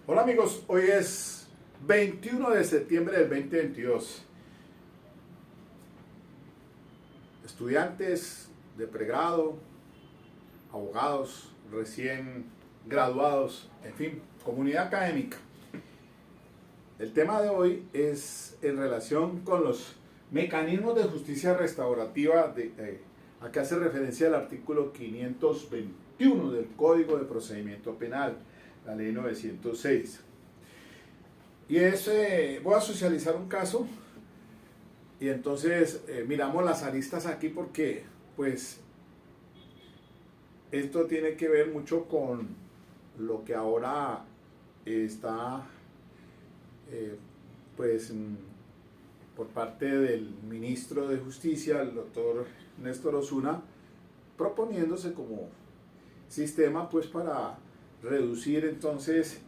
Hola amigos, hoy es 21 de septiembre del 2022. Estudiantes de pregrado, abogados recién graduados, en fin, comunidad académica. El tema de hoy es en relación con los mecanismos de justicia restaurativa, a que hace referencia el artículo 521 del Código de Procedimiento Penal, la ley 906. Y voy a socializar un caso y entonces miramos las aristas aquí porque pues esto tiene que ver mucho con lo que ahora está pues por parte del ministro de Justicia, el doctor Néstor Osuna, proponiéndose como sistema pues para reducir entonces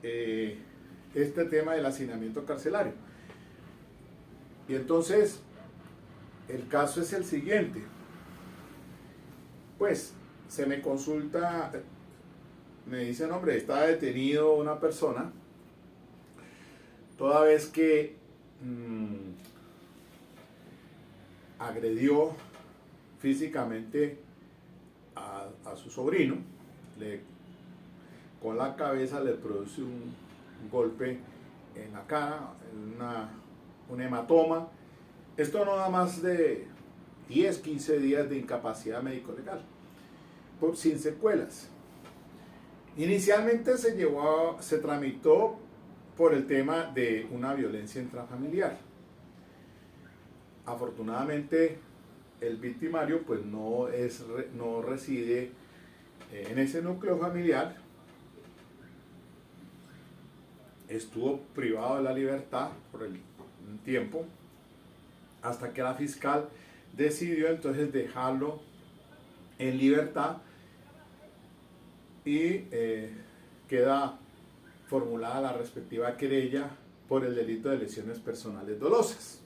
este tema del hacinamiento carcelario. Y entonces el caso es el siguiente. Pues se me consulta, me dicen, hombre, está detenido una persona toda vez que agredió físicamente a su sobrino, con la cabeza le produce un golpe en la cara, un hematoma. Esto no da más de 10, 15 días de incapacidad médico-legal, sin secuelas. Inicialmente se tramitó por el tema de una violencia intrafamiliar. Afortunadamente, el victimario pues no reside en ese núcleo familiar. Estuvo privado de la libertad por un tiempo, hasta que la fiscal decidió entonces dejarlo en libertad y queda formulada la respectiva querella por el delito de lesiones personales dolosas.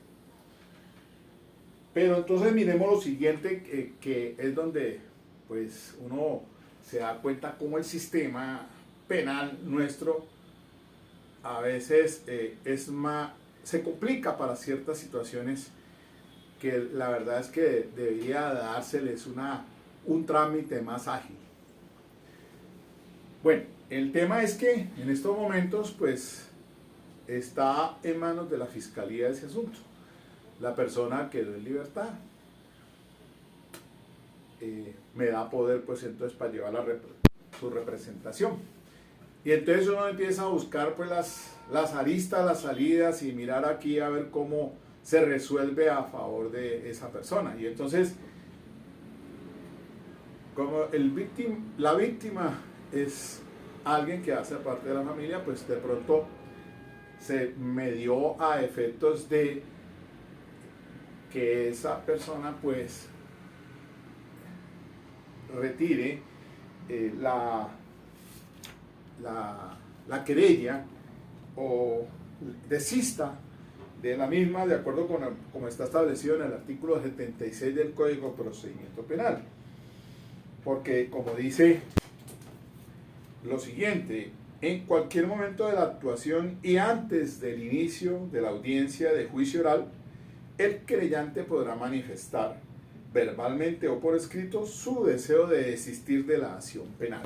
Pero entonces miremos lo siguiente, que es donde pues uno se da cuenta cómo el sistema penal nuestro a veces se complica para ciertas situaciones que la verdad es que debería dárseles un trámite más ágil. Bueno, el tema es que en estos momentos pues está en manos de la fiscalía ese asunto. La persona quedó en libertad. Me da poder pues entonces para llevar su representación. Y entonces uno empieza a buscar pues las aristas, las salidas y mirar aquí a ver cómo se resuelve a favor de esa persona. Y entonces, como la víctima es alguien que hace parte de la familia, pues de pronto se medió a efectos de que esa persona pues retire la querella o desista de la misma de acuerdo con como está establecido en el artículo 76 del Código de Procedimiento Penal. Porque como dice lo siguiente, en cualquier momento de la actuación y antes del inicio de la audiencia de juicio oral, el querellante podrá manifestar verbalmente o por escrito su deseo de desistir de la acción penal.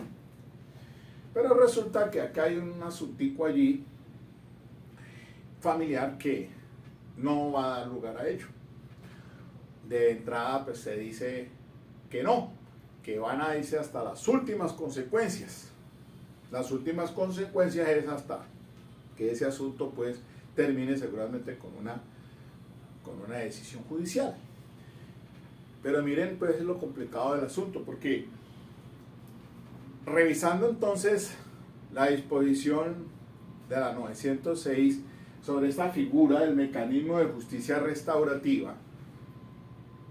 Pero resulta que acá hay un asuntico allí familiar que no va a dar lugar a ello. De entrada pues se dice que no, que van a irse hasta las últimas consecuencias. Las últimas consecuencias es hasta que ese asunto pues termine seguramente con una decisión judicial. Pero miren pues lo complicado del asunto, porque revisando entonces la disposición de la 906 sobre esta figura del mecanismo de justicia restaurativa,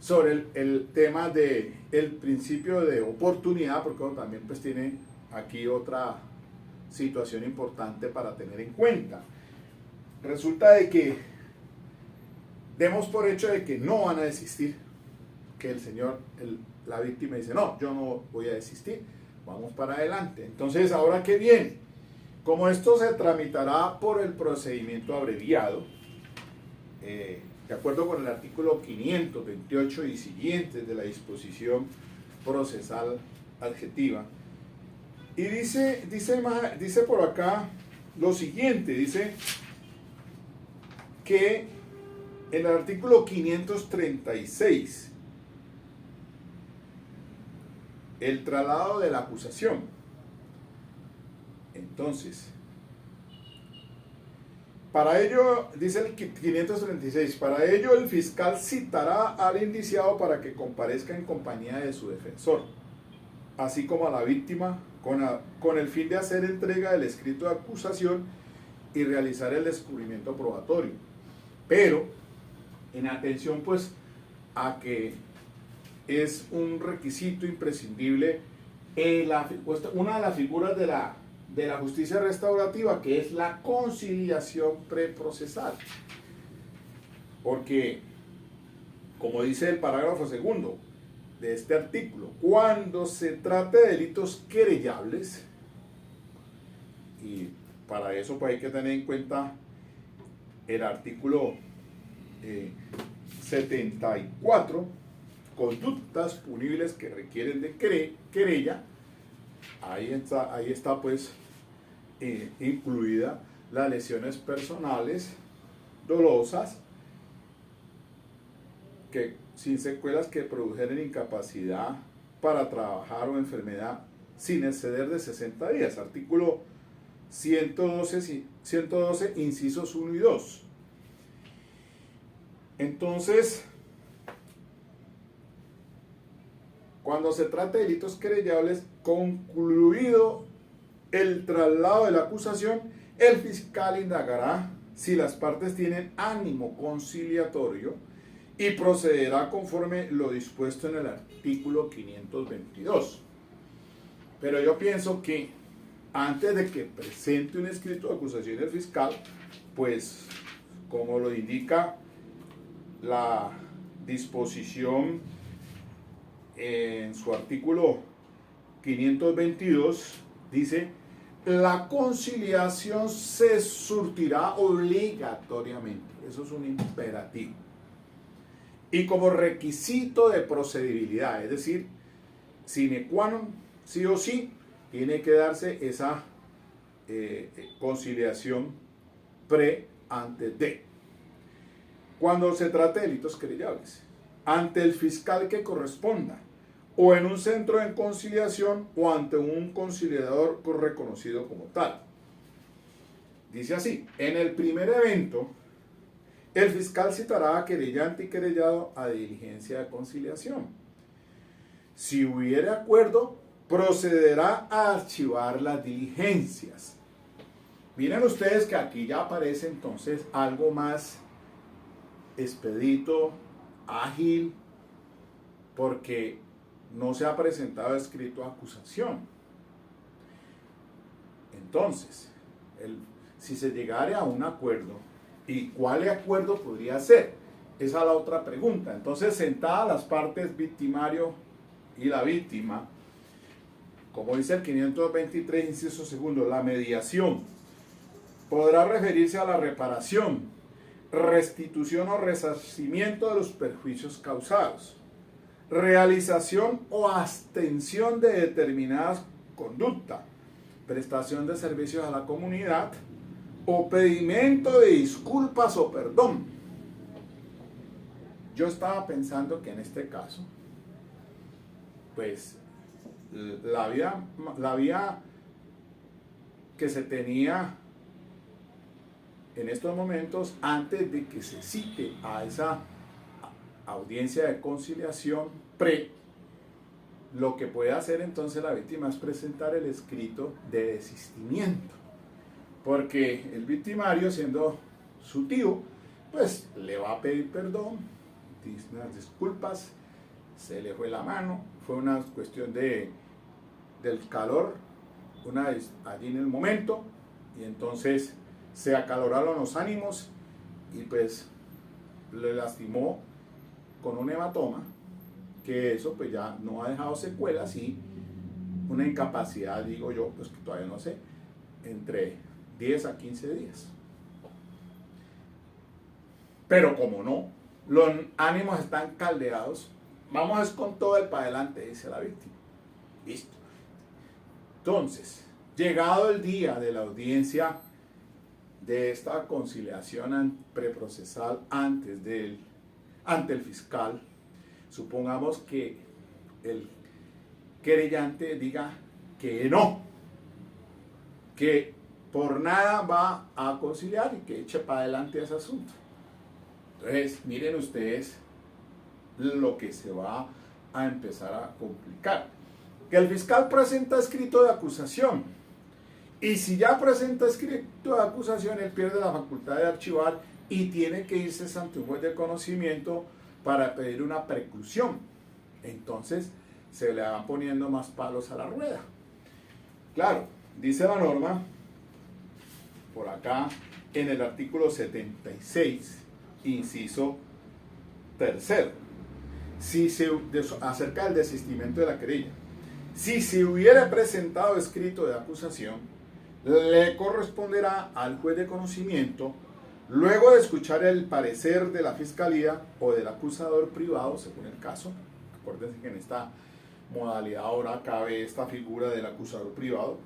sobre el tema del principio de oportunidad, porque también pues tiene aquí otra situación importante para tener en cuenta. Resulta de que demos por hecho de que no van a desistir, que la víctima dice, no, yo no voy a desistir, vamos para adelante. Entonces, ¿ahora qué viene? Como esto se tramitará por el procedimiento abreviado, de acuerdo con el artículo 528 y siguientes de la disposición procesal adjetiva, y dice por acá lo siguiente, dice que en el artículo 536, el traslado de la acusación. Entonces, para ello, dice el 536, para ello el fiscal citará al indiciado para que comparezca en compañía de su defensor, así como a la víctima, con el fin de hacer entrega del escrito de acusación y realizar el descubrimiento probatorio. Pero, en atención pues a que es un requisito imprescindible una de las figuras de la justicia restaurativa, que es la conciliación preprocesal. Porque, como dice el parágrafo segundo de este artículo, cuando se trate de delitos querellables, y para eso pues hay que tener en cuenta el artículo 74, conductas punibles que requieren de querella, ahí está pues incluida las lesiones personales dolosas que sin secuelas que produjeran incapacidad para trabajar o enfermedad sin exceder de 60 días. Artículo 112 incisos 1 y 2. Entonces, cuando se trata de delitos querellables, concluido el traslado de la acusación, el fiscal indagará si las partes tienen ánimo conciliatorio y procederá conforme lo dispuesto en el artículo 522. Pero yo pienso que antes de que presente un escrito de acusación el fiscal, pues como lo indica la disposición en su artículo 522, dice: la conciliación se surtirá obligatoriamente. Eso es un imperativo. Y como requisito de procedibilidad, es decir, sine qua non, sí o sí, tiene que darse esa conciliación antes de. Cuando se trate de delitos querellables, ante el fiscal que corresponda, o en un centro de conciliación, o ante un conciliador reconocido como tal. Dice así: en el primer evento, el fiscal citará a querellante y querellado a diligencia de conciliación. Si hubiere acuerdo, procederá a archivar las diligencias. Miren ustedes que aquí ya aparece entonces algo más expedito, ágil, porque no se ha presentado escrito de acusación. Entonces, si se llegare a un acuerdo, ¿y cuál acuerdo podría ser? Esa es la otra pregunta. Entonces, sentadas las partes victimario y la víctima, como dice el 523, inciso segundo, la mediación podrá referirse a la reparación, restitución o resarcimiento de los perjuicios causados, realización o abstención de determinadas conductas, prestación de servicios a la comunidad o pedimento de disculpas o perdón. Yo estaba pensando que en este caso, pues la vía que se tenía en estos momentos, antes de que se cite a esa audiencia de conciliación lo que puede hacer entonces la víctima es presentar el escrito de desistimiento, porque el victimario, siendo su tío, pues le va a pedir perdón, unas disculpas, se le fue la mano, fue una cuestión del calor, allí en el momento, y entonces se acaloraron los ánimos y pues le lastimó con un hematoma, que eso pues ya no ha dejado secuelas y una incapacidad, digo yo, pues que todavía no sé, entre 10 a 15 días. Pero como no, los ánimos están caldeados, vamos con todo el para adelante, dice la víctima. Listo. Entonces, llegado el día de la audiencia de esta conciliación preprocesal ante el fiscal, supongamos que el querellante diga que no, que por nada va a conciliar y que eche para adelante ese asunto. Entonces, miren ustedes lo que se va a empezar a complicar. Que el fiscal presenta escrito de acusación. Y si ya presenta escrito de acusación, él pierde la facultad de archivar y tiene que irse ante un juez de conocimiento para pedir una preclusión. Entonces, se le van poniendo más palos a la rueda. Claro, dice la norma, por acá, en el artículo 76, inciso tercero, acerca del desistimiento de la querella. Si se hubiera presentado escrito de acusación, le corresponderá al juez de conocimiento, luego de escuchar el parecer de la fiscalía o del acusador privado, según el caso. Acuérdense que en esta modalidad ahora cabe esta figura del acusador privado,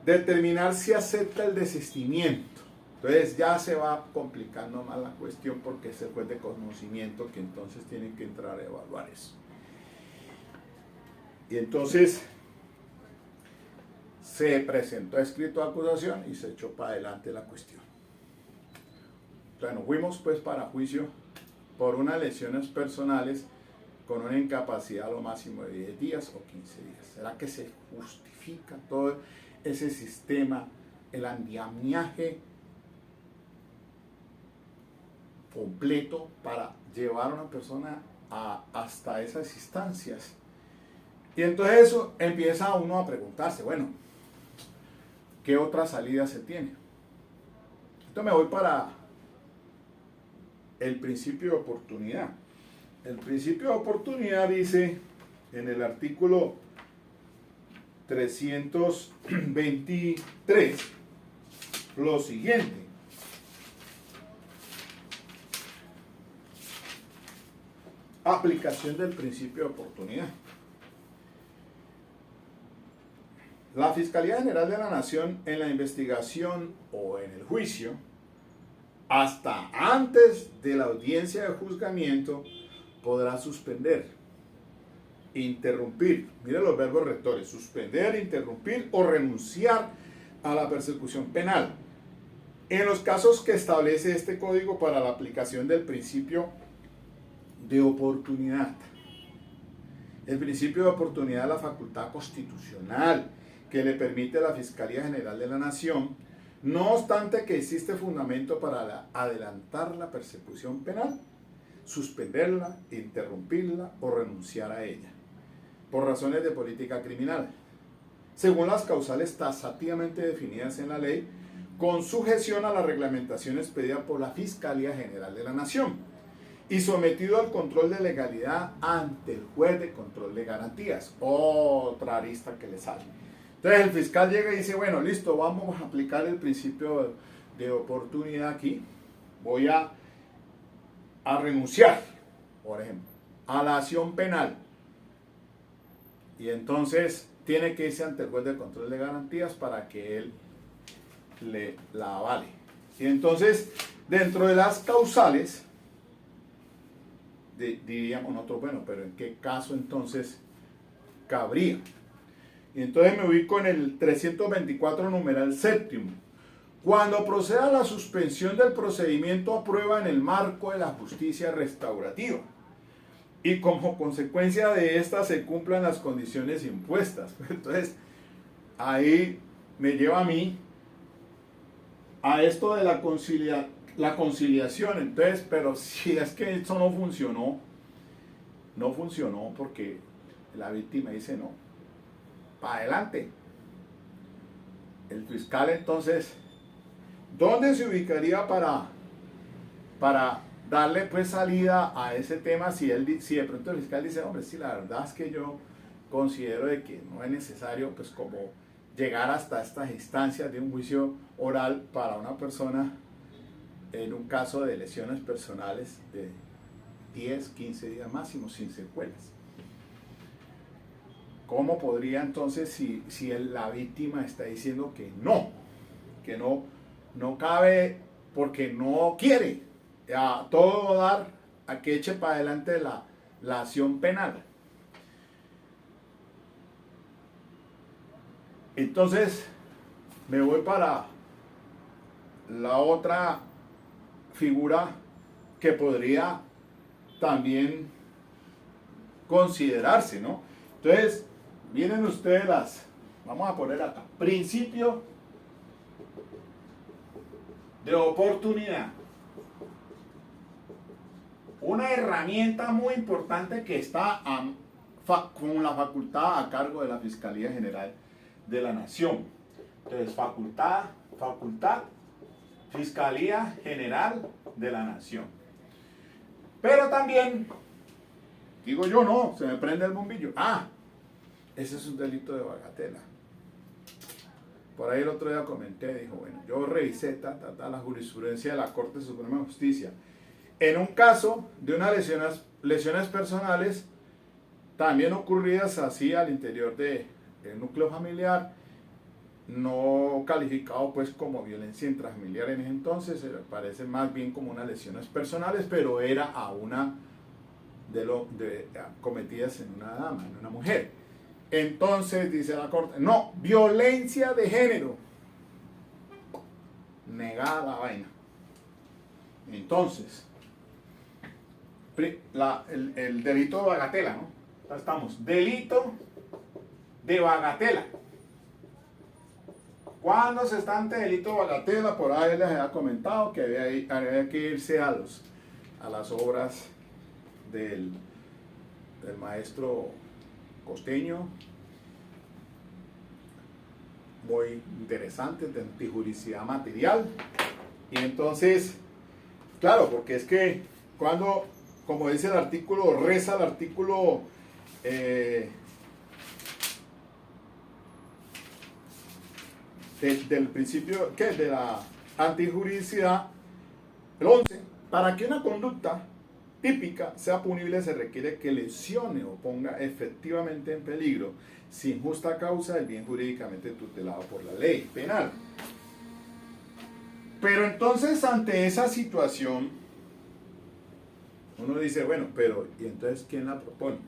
determinar si acepta el desistimiento. Entonces ya se va complicando más la cuestión porque es el juez de conocimiento que entonces tiene que entrar a evaluar eso. Y entonces se presentó escrito de acusación y se echó para adelante la cuestión. Entonces nos fuimos pues para juicio por unas lesiones personales con una incapacidad a lo máximo de 10 días o 15 días. ¿Será que se justifica todo ese sistema, el andamiaje completo para llevar a una persona hasta esas instancias? Y entonces eso empieza uno a preguntarse, bueno, ¿qué otra salida se tiene? Entonces me voy para el principio de oportunidad. El principio de oportunidad dice en el artículo 323 lo siguiente. Aplicación del principio de oportunidad. La Fiscalía General de la Nación en la investigación o en el juicio, hasta antes de la audiencia de juzgamiento, podrá suspender, interrumpir, mire los verbos rectores, suspender, interrumpir o renunciar a la persecución penal. En los casos que establece este código para la aplicación del principio de oportunidad. El principio de oportunidad es la facultad constitucional que le permite a la Fiscalía General de la Nación, no obstante que existe fundamento para adelantar la persecución penal, suspenderla, interrumpirla o renunciar a ella, por razones de política criminal, según las causales taxativamente definidas en la ley, con sujeción a la reglamentación expedida por la Fiscalía General de la Nación y sometido al control de legalidad ante el juez de control de garantías. Otra arista que le sale. Entonces el fiscal llega y dice, bueno, listo, vamos a aplicar el principio de oportunidad aquí. Voy a renunciar, por ejemplo, a la acción penal. Y entonces tiene que irse ante el juez de control de garantías para que él la avale. Y entonces, dentro de las causales, diríamos nosotros, bueno, pero ¿en qué caso entonces cabría? Y entonces me ubico en el 324 numeral séptimo. Cuando proceda la suspensión del procedimiento a prueba en el marco de la justicia restaurativa y como consecuencia de esta se cumplan las condiciones impuestas. Entonces, ahí me lleva a mí a esto de la conciliación. Entonces, pero si es que eso no funcionó porque la víctima dice no, para adelante. El fiscal entonces, ¿dónde se ubicaría para darle pues salida a ese tema si de pronto el fiscal dice, hombre, sí, la verdad es que yo considero de que no es necesario pues como llegar hasta estas instancias de un juicio oral para una persona en un caso de lesiones personales de 10, 15 días máximo sin secuelas. ¿Cómo podría entonces, si la víctima está diciendo que no cabe porque no quiere a todo dar a que eche para adelante la acción penal? Entonces me voy para la otra figura que podría también considerarse, ¿no? Entonces, vienen ustedes vamos a poner acá, principio de oportunidad. Una herramienta muy importante que está con la facultad a cargo de la Fiscalía General de la Nación. Entonces, facultad, Fiscalía General de la Nación. Pero también, digo yo, no, se me prende el bombillo. Ese es un delito de bagatela. Por ahí el otro día comenté, dijo, bueno, yo revisé la jurisprudencia de la Corte Suprema de Justicia. En un caso de unas lesiones personales, también ocurridas así al interior del núcleo familiar, no calificado pues como violencia intrafamiliar en ese entonces, parece más bien como unas lesiones personales, pero era a una cometidas en una dama, en una mujer. Entonces dice la Corte, no, violencia de género, negada la vaina. Entonces, el delito de bagatela, ¿no? Estamos, delito de bagatela. Cuando se está ante delito de bagatela, por ahí les había comentado que había que irse a las obras del maestro Costeño, muy interesantes, de antijuricidad material. Y entonces, claro, porque es que cuando, como dice el artículo, reza el artículo del principio, ¿qué? De la antijuricidad, el 11, para que una conducta típica sea punible se requiere que lesione o ponga efectivamente en peligro, sin justa causa, el bien jurídicamente tutelado por la ley penal. Pero entonces, ante esa situación, uno dice, bueno, pero ¿y entonces quién la propone?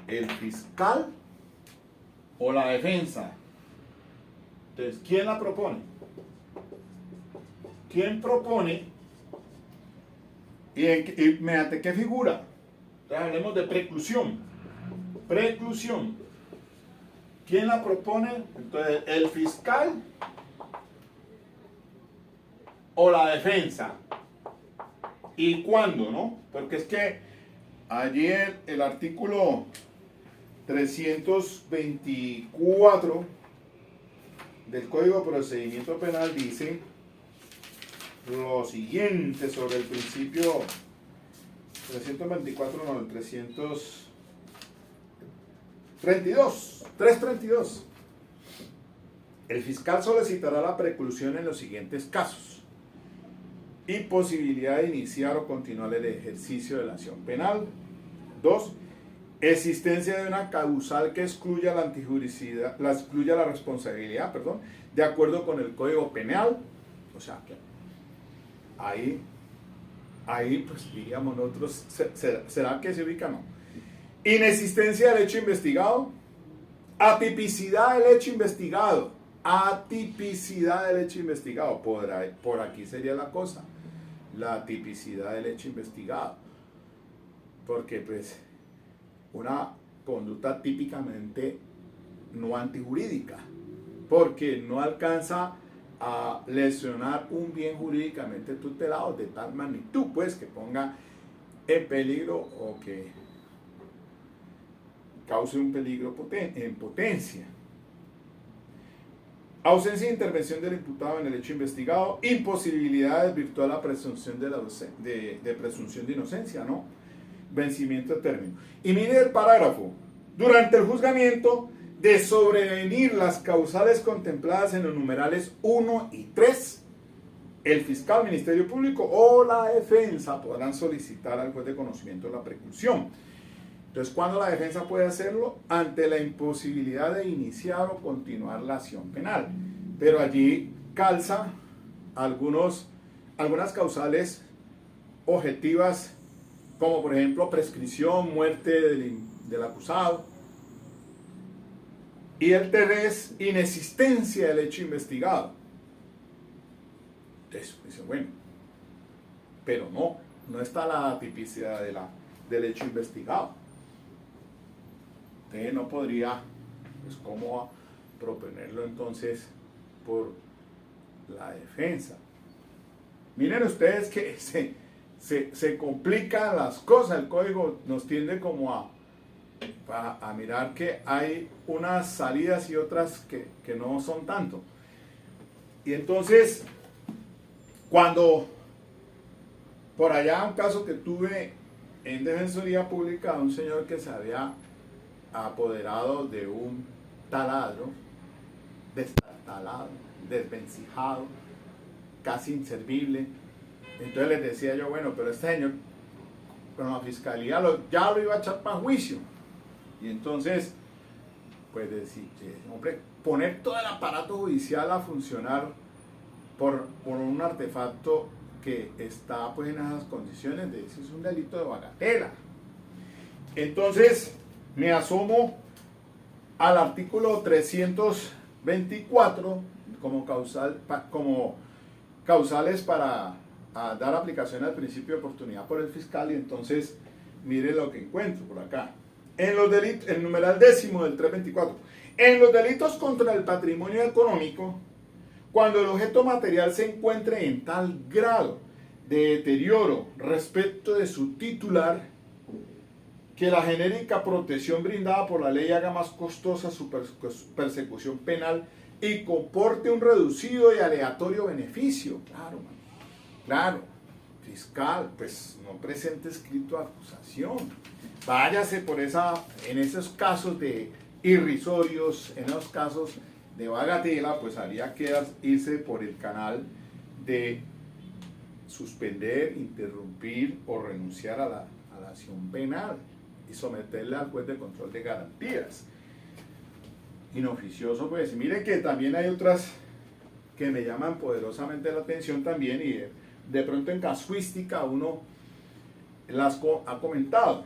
¿El fiscal o la defensa? Entonces, ¿quién la propone? ¿Quién propone? ¿Y mediante qué figura? Entonces, hablemos de preclusión. Preclusión. ¿Quién la propone? Entonces, ¿el fiscal o la defensa? ¿Y cuándo, no? Porque es que allí el artículo 324 del Código de Procedimiento Penal dice lo siguiente sobre el principio 332. El fiscal solicitará la preclusión en los siguientes casos: imposibilidad de iniciar o continuar el ejercicio de la acción penal. 2. Existencia de una causal que excluya la responsabilidad, de acuerdo con el Código Penal. O sea, que ahí pues diríamos nosotros, ¿será que se ubica? No. Inexistencia del hecho investigado. Atipicidad del hecho investigado. Por aquí sería la cosa. La atipicidad del hecho investigado. Porque pues una conducta típicamente no antijurídica, porque no alcanza a lesionar un bien jurídicamente tutelado de tal magnitud, pues, que ponga en peligro o que cause un peligro en potencia. Ausencia de intervención del imputado en el hecho investigado. Imposibilidad de desvirtuar la presunción de presunción de inocencia, ¿no? Vencimiento de término. Y mire el parágrafo. Durante el juzgamiento de sobrevenir las causales contempladas en los numerales 1 y 3, el fiscal, Ministerio Público o la defensa podrán solicitar al juez de conocimiento la preclusión. Entonces, ¿cuándo la defensa puede hacerlo? Ante la imposibilidad de iniciar o continuar la acción penal. Pero allí calza algunas causales objetivas, como por ejemplo prescripción, muerte del acusado. Y el tercero, inexistencia del hecho investigado. Eso, dice, bueno, pero no está la tipicidad del hecho investigado. Usted no podría, pues, ¿cómo proponerlo entonces por la defensa? Miren ustedes que se complican las cosas. El código nos tiende como a mirar que hay unas salidas y otras que no son tanto. Y entonces, cuando por allá un caso que tuve en Defensoría Pública, un señor que se había apoderado de un taladro, destartalado, desvencijado, casi inservible. Entonces les decía yo, bueno, pero este señor con la fiscalía ya lo iba a echar para juicio. Y entonces, pues decir, hombre, poner todo el aparato judicial a funcionar por un artefacto que está pues en esas condiciones, eso es un delito de bagatela. Entonces me asomo al artículo 324 como causales para dar aplicación al principio de oportunidad por el fiscal, y entonces mire lo que encuentro por acá. En los delitos, el numeral 10 del 324, en los delitos contra el patrimonio económico, cuando el objeto material se encuentre en tal grado de deterioro respecto de su titular, que la genérica protección brindada por la ley haga más costosa su persecución penal y comporte un reducido y aleatorio beneficio. Claro, fiscal, pues no presente escrito de acusación. Váyase en esos casos de irrisorios, en esos casos de bagatela, pues habría que irse por el canal de suspender, interrumpir o renunciar a la acción penal y someterla al juez de control de garantías. Inoficioso, pues mire que también hay otras que me llaman poderosamente la atención también, y de pronto en casuística uno las ha comentado.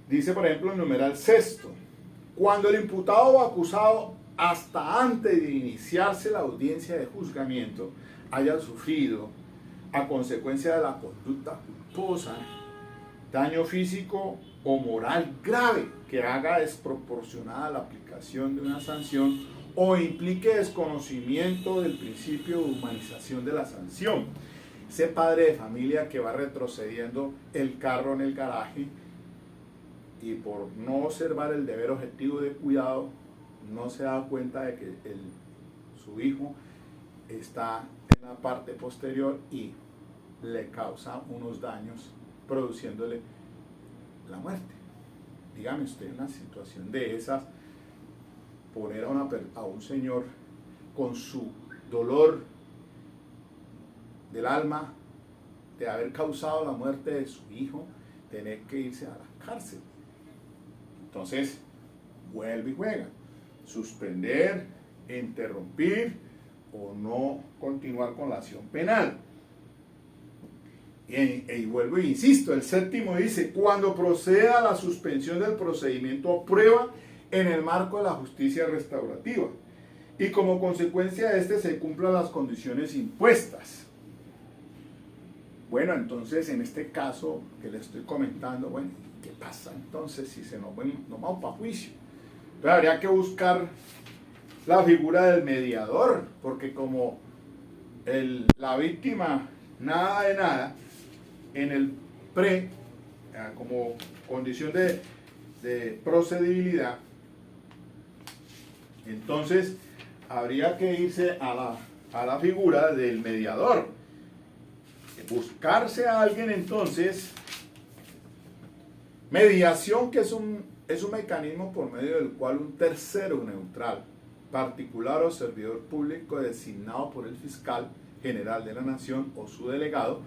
Dice, por ejemplo, el numeral 6, cuando el imputado o acusado, hasta antes de iniciarse la audiencia de juzgamiento, haya sufrido, a consecuencia de la conducta culposa, daño físico o moral grave que haga desproporcionada la aplicación de una sanción o implique desconocimiento del principio de humanización de la sanción. Ese padre de familia que va retrocediendo el carro en el garaje y por no observar el deber objetivo de cuidado no se da cuenta de que su hijo está en la parte posterior y le causa unos daños, produciéndole la muerte. Dígame usted, una situación de esas, poner a un señor con su dolor del alma de haber causado la muerte de su hijo, tener que irse a la cárcel. Entonces, vuelve y juega. Suspender, interrumpir o no continuar con la acción penal. Y vuelvo e insisto, el 7 dice, cuando proceda a la suspensión del procedimiento o prueba en el marco de la justicia restaurativa y como consecuencia de este se cumplan las condiciones impuestas. Bueno, entonces en este caso que le estoy comentando, bueno, ¿qué pasa entonces si se nos vamos para juicio? Entonces habría que buscar la figura del mediador, porque como la víctima nada de nada, en el como condición de procedibilidad, entonces habría que irse a la figura del mediador, buscarse a alguien entonces Mediación, que es un mecanismo por medio del cual un tercero neutral, particular o servidor público designado por el fiscal general de la nación o su delegado,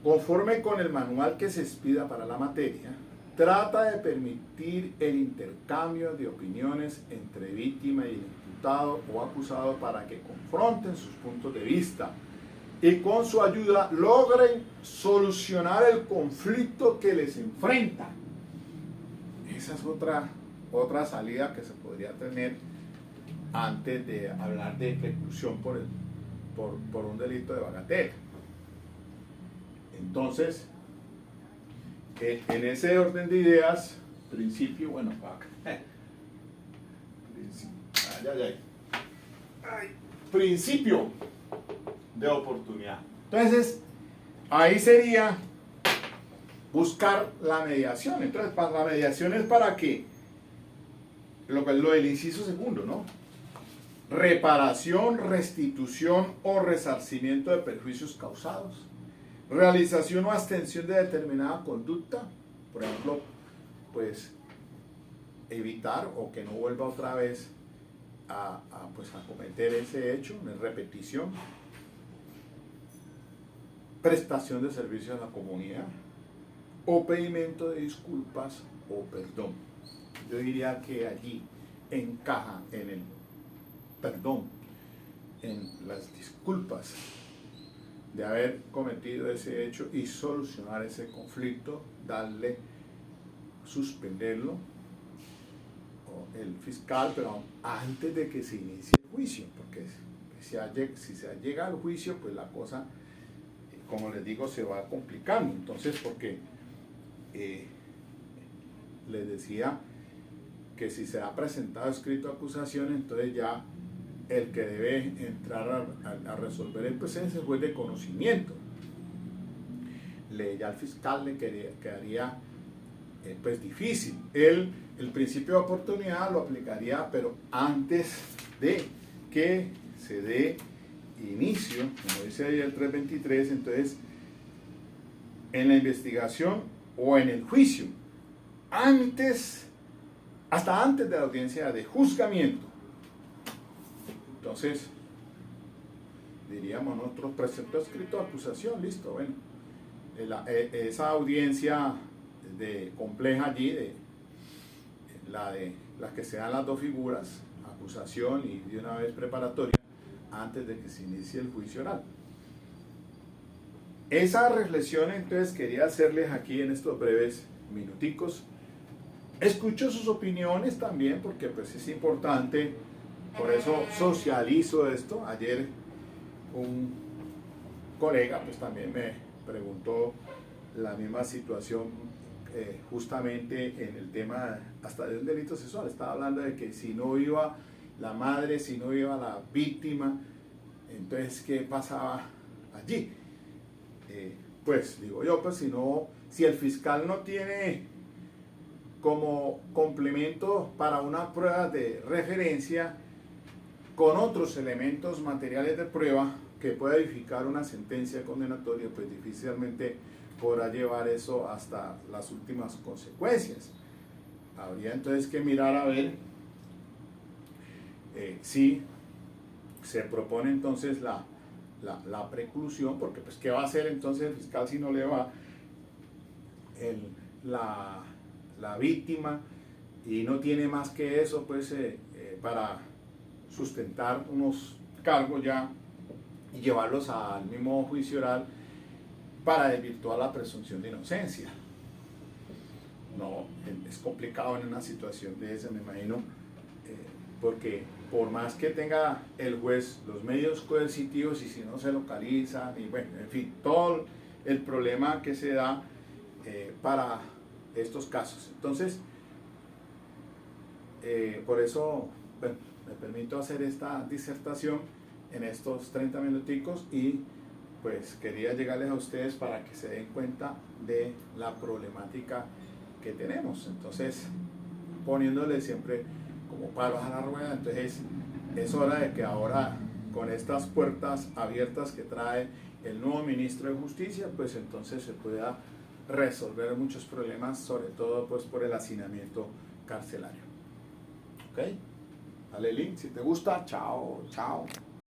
conforme con el manual que se expida para la materia, trata de permitir el intercambio de opiniones entre víctima y el imputado o acusado para que confronten sus puntos de vista y con su ayuda logren solucionar el conflicto que les enfrenta. Esa es otra salida que se podría tener antes de hablar de reclusión por un delito de bagatela. Entonces, en ese orden de ideas, principio, bueno, principio de oportunidad. Entonces, ahí sería buscar la mediación. Entonces, la mediación es para que lo del inciso segundo, ¿no? Reparación, restitución o resarcimiento de perjuicios causados. Realización o abstención de determinada conducta, por ejemplo, pues evitar o que no vuelva otra vez a cometer ese hecho, en repetición. Prestación de servicios a la comunidad o pedimento de disculpas o perdón. Yo diría que allí encaja en el perdón, en las disculpas de haber cometido ese hecho y solucionar ese conflicto, suspenderlo, o el fiscal, pero antes de que se inicie el juicio, porque si se llega al juicio, pues la cosa, como les digo, se va complicando. Entonces, porque les decía que si se ha presentado escrito de acusación, entonces ya el que debe entrar a resolver el proceso es el juez de conocimiento. Ya al fiscal le quedaría pues difícil. El principio de oportunidad lo aplicaría, pero antes de que se dé inicio, como dice ahí el 323, entonces en la investigación o en el juicio, hasta antes de la audiencia de juzgamiento. Entonces, diríamos nosotros, precepto escrito de acusación, listo, bueno, esa audiencia compleja allí, de las que se dan las dos figuras, acusación y de una vez preparatoria, antes de que se inicie el juicio oral. Esa reflexión entonces quería hacerles aquí en estos breves minuticos. Escucho sus opiniones también, porque pues es importante. Por eso socializo esto. Ayer un colega pues también me preguntó la misma situación, justamente en el tema hasta de un delito sexual. Estaba hablando de que si no iba la madre, si no iba la víctima, entonces ¿qué pasaba allí? Pues digo yo, pues si el fiscal no tiene como complemento para una prueba de referencia con otros elementos materiales de prueba que pueda edificar una sentencia condenatoria, pues difícilmente podrá llevar eso hasta las últimas consecuencias. Habría entonces que mirar a ver si se propone entonces la preclusión, porque pues ¿qué va a hacer entonces el fiscal si no le va la víctima y no tiene más que eso pues para sustentar unos cargos ya y llevarlos al mismo juicio oral para desvirtuar la presunción de inocencia? No, es complicado en una situación de esa, me imagino, porque por más que tenga el juez los medios coercitivos y si no se localizan, y bueno, en fin, todo el problema que se da para estos casos. Entonces, por eso, bueno, me permito hacer esta disertación en estos 30 minuticos y pues quería llegarles a ustedes para que se den cuenta de la problemática que tenemos. Entonces, poniéndole siempre como palos a la rueda, entonces es hora de que ahora con estas puertas abiertas que trae el nuevo ministro de Justicia, pues entonces se pueda resolver muchos problemas, sobre todo pues por el hacinamiento carcelario. ¿Ok? Dale link si te gusta. Chao, chao.